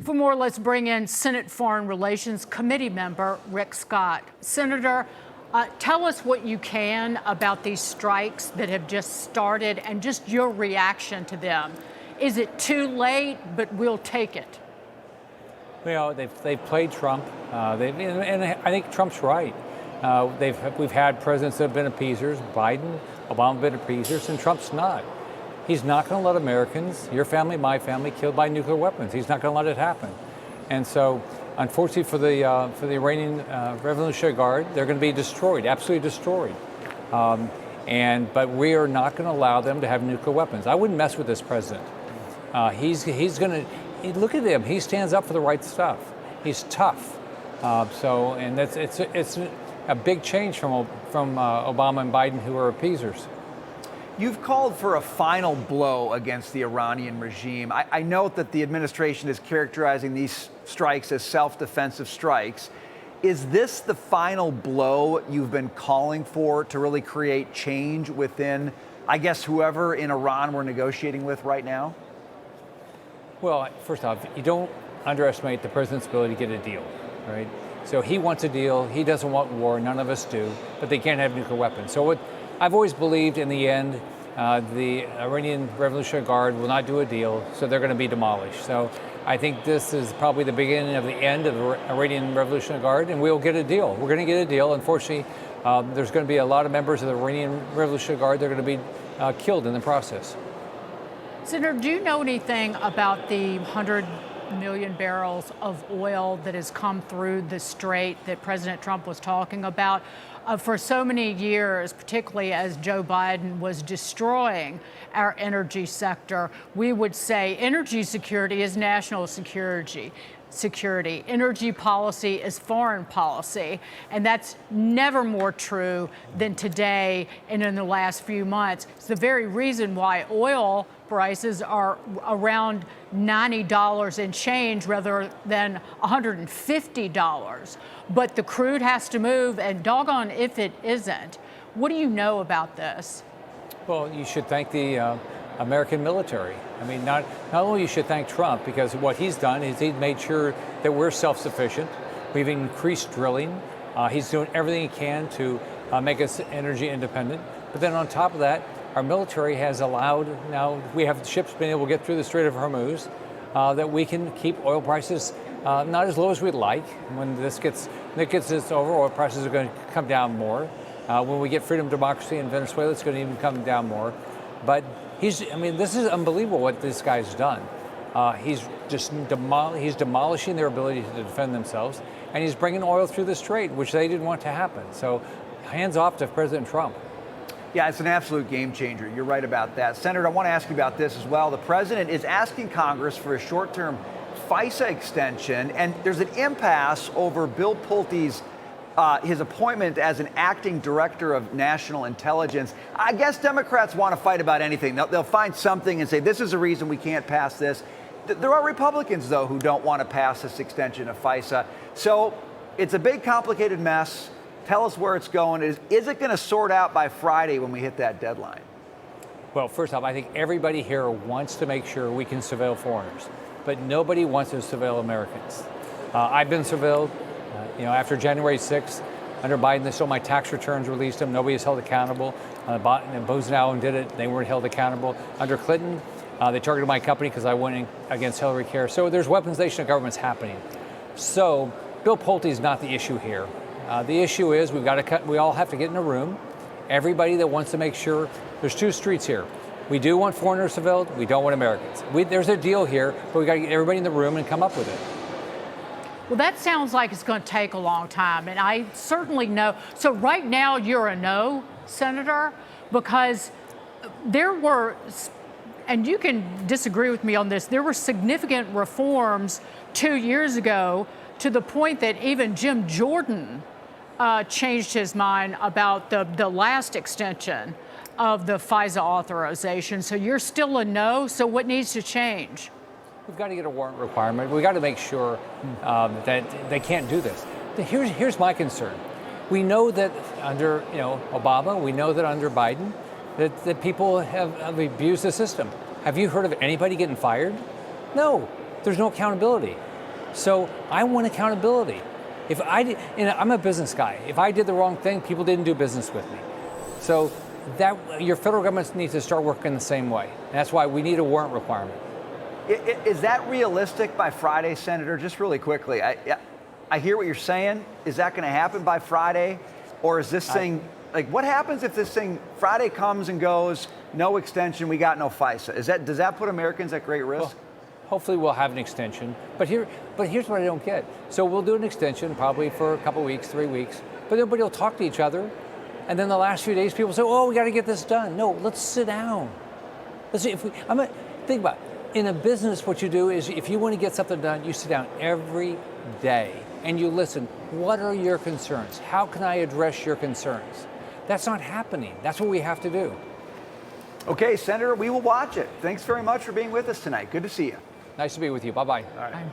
For more, let's bring in Senate Foreign Relations Committee member Rick Scott. Senator, tell us what you can about these strikes that have just started and just your reaction to them. Is it too late, but we'll take it? Well, they've played Trump, and I think Trump's right. We've had presidents that have been appeasers. Biden, Obama have been appeasers, and Trump's not. He's not going to let Americans, your family, my family, killed by nuclear weapons. He's not going to let it happen. And so, unfortunately for the Iranian Revolutionary Guard, they're going to be destroyed, absolutely destroyed. But we are not going to allow them to have nuclear weapons. I wouldn't mess with this president. He's going to look at him. He stands up for the right stuff. He's tough. And it's a big change from Obama and Biden, who are appeasers. You've called for a final blow against the Iranian regime. I note that the administration is characterizing these strikes as self-defensive strikes. Is this the final blow you've been calling for to really create change within, I guess, whoever in Iran we're negotiating with right now? Well, first off, you don't underestimate the president's ability to get a deal, right? So he wants a deal. He doesn't want war. None of us do. But they can't have nuclear weapons. So I've always believed in the end, the Iranian Revolutionary Guard will not do a deal, so they're going to be demolished. So I think this is probably the beginning of the end of the Iranian Revolutionary Guard, and we'll get a deal. We're going to get a deal. Unfortunately, there's going to be a lot of members of the Iranian Revolutionary Guard that are going to be killed in the process. Senator, do you know anything about the 100 million barrels of oil that has come through the strait that President Trump was talking about? For so many years, particularly as Joe Biden was destroying our energy sector, we would say energy security is national security. Energy policy is foreign policy. And that's never more true than today and in the last few months. It's the very reason why oil prices are around $90 and change rather than $150. But the crude has to move, and doggone if it isn't. What do you know about this? Well, you should thank the American military. I mean, not only you should thank Trump, because what he's done is he's made sure that we're self-sufficient. We've increased drilling. He's doing everything he can to make us energy independent. But then on top of that, our military has allowed, now we have ships being able to get through the Strait of Hormuz, that we can keep oil prices not as low as we'd like. When this gets over, oil prices are going to come down more. When we get freedom, democracy in Venezuela, it's going to even come down more. But this is unbelievable what this guy's done. He's demolishing their ability to defend themselves, and he's bringing oil through the strait, which they didn't want to happen. So hands off to President Trump. Yeah, it's an absolute game changer. You're right about that. Senator, I want to ask you about this as well. The president is asking Congress for a short-term FISA extension, and there's an impasse over Bill Pulte's his appointment as an acting director of national intelligence. I guess Democrats want to fight about anything. They'll find something and say, this is a reason we can't pass this. There are Republicans, though, who don't want to pass this extension of FISA. So it's a big, complicated mess. Tell us where it's going. Is it going to sort out by Friday when we hit that deadline? Well, first off, I think everybody here wants to make sure we can surveil foreigners, but nobody wants to surveil Americans. I've been surveilled. After January 6th, under Biden, they stole my tax returns, released them. Nobody is held accountable. Bozenau did it. They weren't held accountable. Under Clinton, they targeted my company because I went against Hillary Care. So there's weaponization of governments happening. So Bill Pulte is not the issue here. The issue is we all have to get in a room. Everybody that wants to make sure, there's two streets here. We do want foreigners surveilled. We don't want Americans. There's a deal here, but we got to get everybody in the room and come up with it. Well, that sounds like it's going to take a long time, and I certainly know. So right now you're a no, Senator, because there were, and you can disagree with me on this, there were significant reforms 2 years ago to the point that even Jim Jordan changed his mind about the last extension of the FISA authorization. So you're still a no, so what needs to change? We've got to get a warrant requirement. We've got to make sure that they can't do this. Here's my concern. We know that under Obama, we know that under Biden, that people have abused the system. Have you heard of anybody getting fired? No, there's no accountability. So I want accountability. If I did, I'm a business guy. If I did the wrong thing, people didn't do business with me. So that your federal government needs to start working the same way. And that's why we need a warrant requirement. Is that realistic by Friday, Senator? Just really quickly, I hear what you're saying. Is that going to happen by Friday? Or is this thing, like, what happens if this thing, Friday comes and goes, no extension, we got no FISA? Does that put Americans at great risk? Well, hopefully we'll have an extension. But here's what I don't get. So we'll do an extension probably for a couple weeks, 3 weeks, but everybody will talk to each other. And then the last few days, people say, oh, we got to get this done. No, let's sit down. Think about it. In a business, what you do is if you want to get something done, you sit down every day and you listen. What are your concerns? How can I address your concerns? That's not happening. That's what we have to do. Okay, Senator, we will watch it. Thanks very much for being with us tonight. Good to see you. Nice to be with you. Bye-bye. All right. Bye.